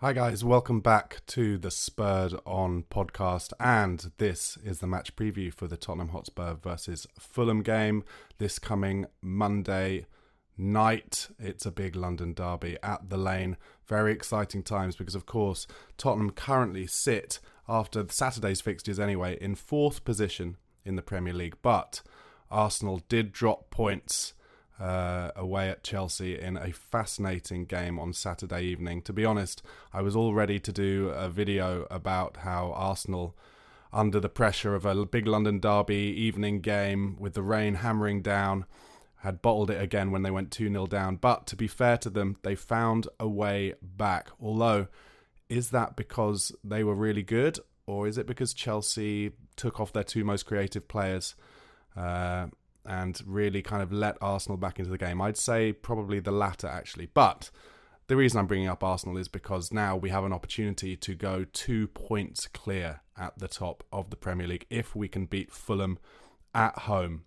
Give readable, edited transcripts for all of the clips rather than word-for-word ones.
Hi guys, welcome back to the Spurred on podcast, and this is the match preview for the Tottenham Hotspur versus Fulham game this coming Monday night. It's a big London derby at the Lane. Very exciting times because, of course, Tottenham currently sit, after Saturday's fixtures anyway, in 4th position in the Premier League, but Arsenal did drop points away at Chelsea in a fascinating game on Saturday evening. To be honest, I was all ready to do a video about how Arsenal, under the pressure of a big London derby evening game with the rain hammering down, had bottled it again when they went 2-0 down. But to be fair to them, they found a way back. Although, is that because they were really good, or is it because Chelsea took off their two most creative players and really kind of let Arsenal back into the game? I'd say probably the latter, actually. But the reason I'm bringing up Arsenal is because now we have an opportunity to go 2 points clear at the top of the Premier League if we can beat Fulham at home.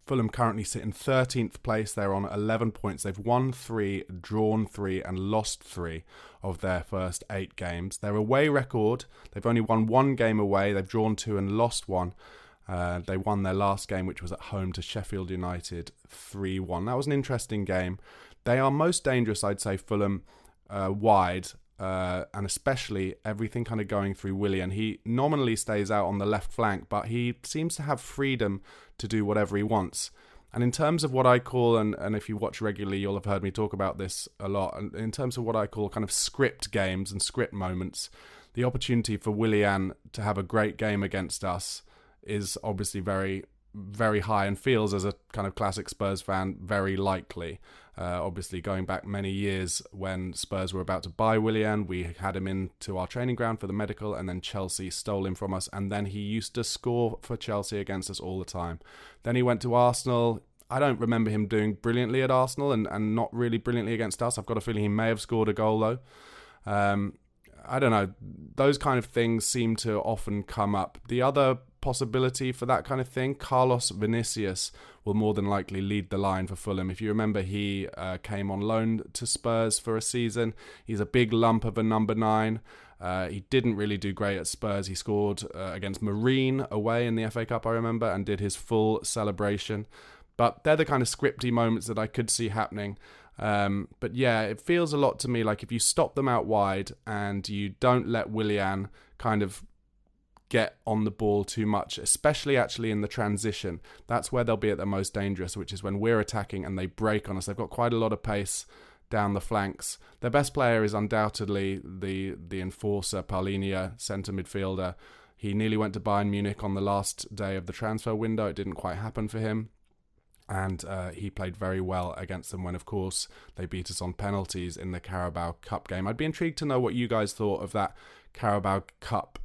Fulham currently sit in 13th place. They're on 11 points. They've won 3, drawn 3 and lost 3 of their first 8 games. Their away record, they've only won 1 game away. They've drawn 2 and lost 1. They won their last game, which was at home to Sheffield United 3-1. That was an interesting game. They are most dangerous, I'd say, Fulham wide, and especially everything kind of going through Willian. He nominally stays out on the left flank, but he seems to have freedom to do whatever he wants. And in terms of what I call, and if you watch regularly, you'll have heard me talk about this a lot, and in terms of what I call kind of script games and script moments, the opportunity for Willian to have a great game against us is obviously very, very high and feels, as a kind of classic Spurs fan, very likely. Obviously, going back many years when Spurs were about to buy Willian, we had him into our training ground for the medical, and then Chelsea stole him from us, and then he used to score for Chelsea against us all the time. Then he went to Arsenal. I don't remember him doing brilliantly at Arsenal and not really brilliantly against us. I've got a feeling he may have scored a goal, though. I don't know. Those kind of things seem to often come up. The other possibility for that kind of thing, Carlos Vinicius will more than likely lead the line for Fulham. If you remember, he came on loan to Spurs for a season. He's a big lump of a number 9. He didn't really do great at Spurs. He scored against Marine away in the FA Cup, I remember, and did his full celebration. But they're the kind of scripty moments that I could see happening. But yeah, it feels a lot to me like if you stop them out wide and you don't let Willian kind of get on the ball too much, especially actually in the transition, that's where they'll be at their most dangerous, which is when we're attacking and they break on us. They've got quite a lot of pace down the flanks. Their best player is undoubtedly the enforcer, Paulinho, centre midfielder. He nearly went to Bayern Munich on the last day of the transfer window. It didn't quite happen for him. And he played very well against them when, of course, they beat us on penalties in the Carabao Cup game. I'd be intrigued to know what you guys thought of that Carabao Cup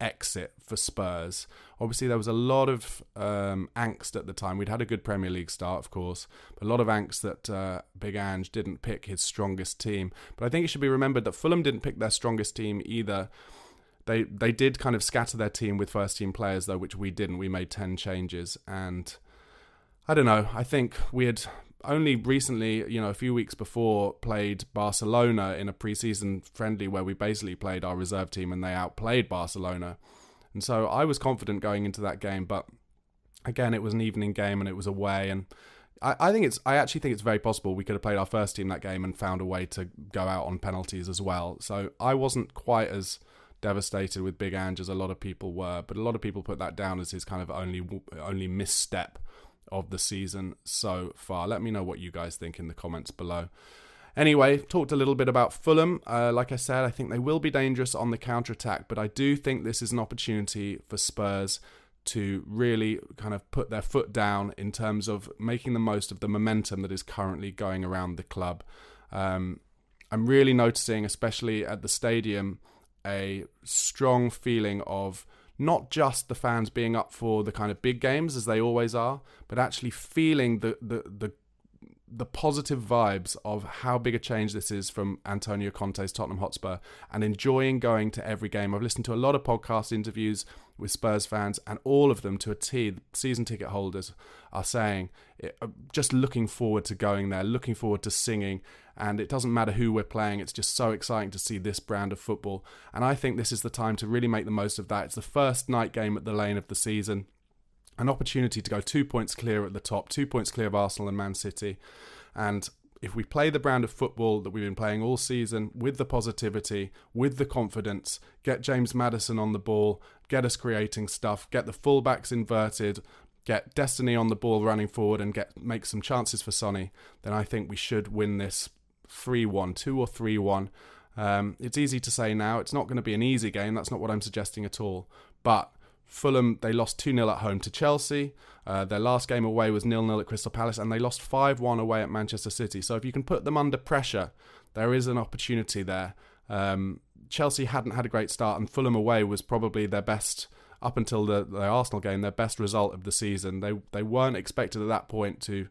exit for Spurs. Obviously, there was a lot of angst at the time. We'd had a good Premier League start, of course, but a lot of angst that Big Ange didn't pick his strongest team. But I think it should be remembered that Fulham didn't pick their strongest team either. They did kind of scatter their team with first-team players, though, which we didn't. We made 10 changes, and I don't know. I think we had only recently, a few weeks before, played Barcelona in a pre-season friendly where we basically played our reserve team and they outplayed Barcelona. And so I was confident going into that game, but again, it was an evening game and it was away. And I actually think it's very possible we could have played our first team that game and found a way to go out on penalties as well. So I wasn't quite as devastated with Big Ange as a lot of people were, but a lot of people put that down as his kind of only misstep of the season so far. Let me know what you guys think in the comments below. Anyway, talked a little bit about Fulham. Like I said, I think they will be dangerous on the counter-attack, but I do think this is an opportunity for Spurs to really kind of put their foot down in terms of making the most of the momentum that is currently going around the club. I'm really noticing, especially at the stadium, a strong feeling of not just the fans being up for the kind of big games as they always are, but actually feeling the the positive vibes of how big a change this is from Antonio Conte's Tottenham Hotspur, and enjoying going to every game. I've listened to a lot of podcast interviews with Spurs fans, and all of them to a T, season ticket holders, are saying, just looking forward to going there, looking forward to singing, and it doesn't matter who we're playing, it's just so exciting to see this brand of football. And I think this is the time to really make the most of that. It's the first night game at the Lane of the season. An opportunity to go 2 points clear at the top, 2 points clear of Arsenal and Man City. And if we play the brand of football that we've been playing all season, with the positivity, with the confidence, get James Maddison on the ball, get us creating stuff, get the fullbacks inverted, get Destiny on the ball running forward, and make some chances for Sonny, then I think we should win this 3-1, 2 or 3-1. It's easy to say now. It's not going to be an easy game. That's not what I'm suggesting at all. But Fulham, they lost 2-0 at home to Chelsea. Their last game away was 0-0 at Crystal Palace, and they lost 5-1 away at Manchester City. So if you can put them under pressure, there is an opportunity there. Chelsea hadn't had a great start, and Fulham away was probably their best, up until the Arsenal game, their best result of the season. They weren't expected at that point to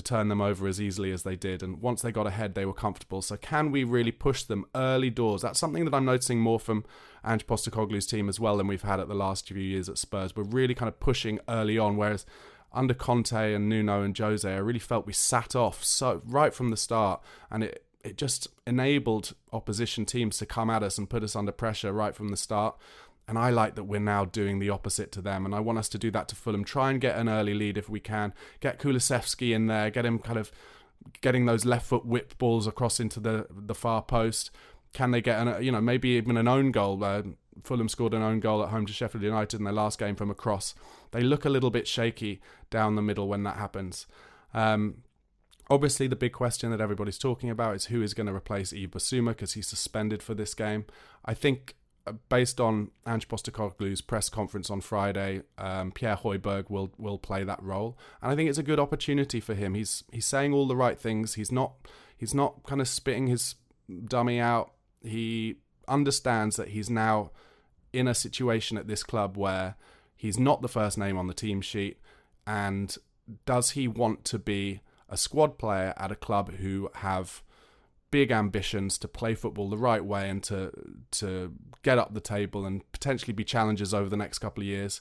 turn them over as easily as they did, and once they got ahead, they were comfortable. So can we really push them early doors? That's something that I'm noticing more from Ange Postecoglou's team as well than we've had at the last few years at Spurs. We're really kind of pushing early on, whereas under Conte and Nuno and Jose, I really felt we sat off so right from the start, and it just enabled opposition teams to come at us and put us under pressure right from the start. And I like that we're now doing the opposite to them. And I want us to do that to Fulham. Try and get an early lead if we can. Get Kulusevski in there. Get him kind of getting those left foot whip balls across into the far post. Can they get maybe even an own goal? Fulham scored an own goal at home to Sheffield United in their last game from a cross. They look a little bit shaky down the middle when that happens. Obviously, the big question that everybody's talking about is who is going to replace Yves Bissouma, because he's suspended for this game. I think, based on Ange Postecoglou's press conference on Friday, Pierre Højbjerg will play that role, and I think it's a good opportunity for him. He's saying all the right things. He's not kind of spitting his dummy out. He understands that he's now in a situation at this club where he's not the first name on the team sheet, and does he want to be a squad player at a club who have big ambitions to play football the right way and to get up the table and potentially be challengers over the next couple of years?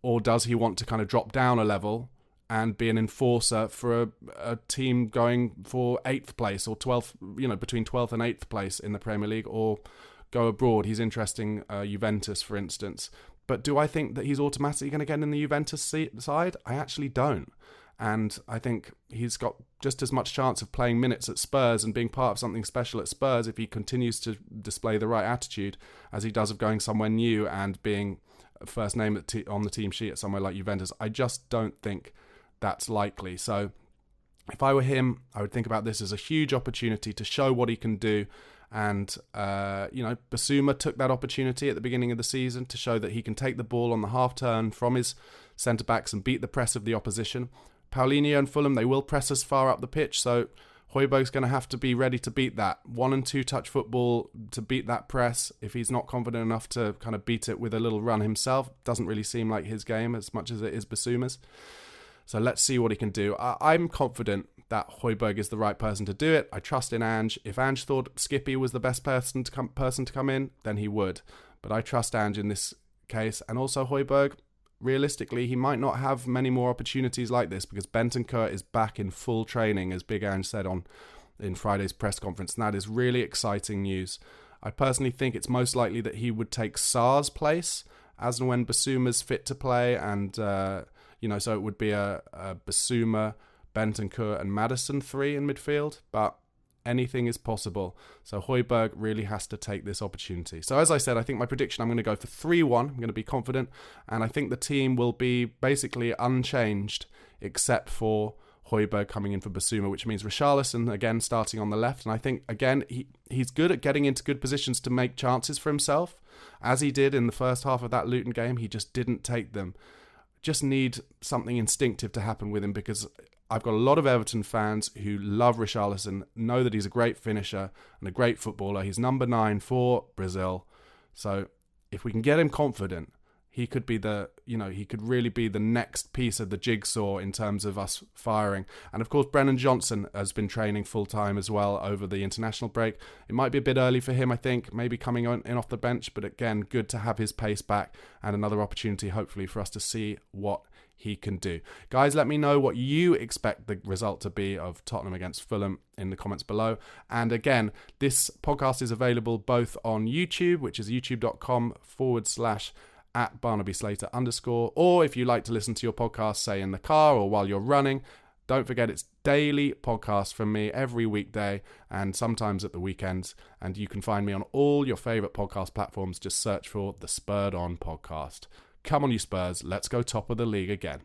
Or does he want to kind of drop down a level and be an enforcer for a team going for 8th place or 12th, between 12th and 8th place in the Premier League, or go abroad? He's interesting Juventus, for instance. But do I think that he's automatically going to get in the Juventus side? I actually don't. And I think he's got just as much chance of playing minutes at Spurs and being part of something special at Spurs if he continues to display the right attitude as he does of going somewhere new and being first name on the team sheet at somewhere like Juventus. I just don't think that's likely. So if I were him, I would think about this as a huge opportunity to show what he can do. And, Bissouma took that opportunity at the beginning of the season to show that he can take the ball on the half turn from his centre-backs and beat the press of the opposition. Paulinho and Fulham, they will press us far up the pitch, so Højbjerg's going to have to be ready to beat that. 1- and 2-touch football to beat that press. If he's not confident enough to kind of beat it with a little run himself, doesn't really seem like his game as much as it is Bissouma's. So let's see what he can do. I'm confident that Højbjerg is the right person to do it. I trust in Ange. If Ange thought Skippy was the best person to come in, then he would. But I trust Ange in this case. And also Højbjerg, realistically, he might not have many more opportunities like this, because Bentancur is back in full training, as Big Ange said in Friday's press conference, and that is really exciting news. I personally think it's most likely that he would take Sarr's place as and when Bissouma's fit to play, and so it would be a Bissouma, Bentancur and Maddison 3 in midfield, but anything is possible. So Højbjerg really has to take this opportunity. So as I said, I think my prediction, I'm going to go for 3-1. I'm going to be confident, and I think the team will be basically unchanged except for Højbjerg coming in for Bissouma, which means Richarlison again starting on the left. And I think, again, he's good at getting into good positions to make chances for himself, as he did in the first half of that Luton game. He just didn't take them. Just need something instinctive to happen with him, because I've got a lot of Everton fans who love Richarlison, know that he's a great finisher and a great footballer. He's number 9 for Brazil. So if we can get him confident, he could be he could really be the next piece of the jigsaw in terms of us firing. And of course, Brennan Johnson has been training full time as well over the international break. It might be a bit early for him, I think, maybe coming in off the bench, but again, good to have his pace back and another opportunity, hopefully, for us to see what he can do. Guys, let me know what you expect the result to be of Tottenham against Fulham in the comments below. And again, this podcast is available both on YouTube, which is youtube.com/@BarnabySlater_, or if you like to listen to your podcast, say in the car or while you're running, don't forget it's daily podcast from me every weekday and sometimes at the weekends. And you can find me on all your favourite podcast platforms. Just search for the Spurred On podcast. Come on, you Spurs, let's go top of the league again.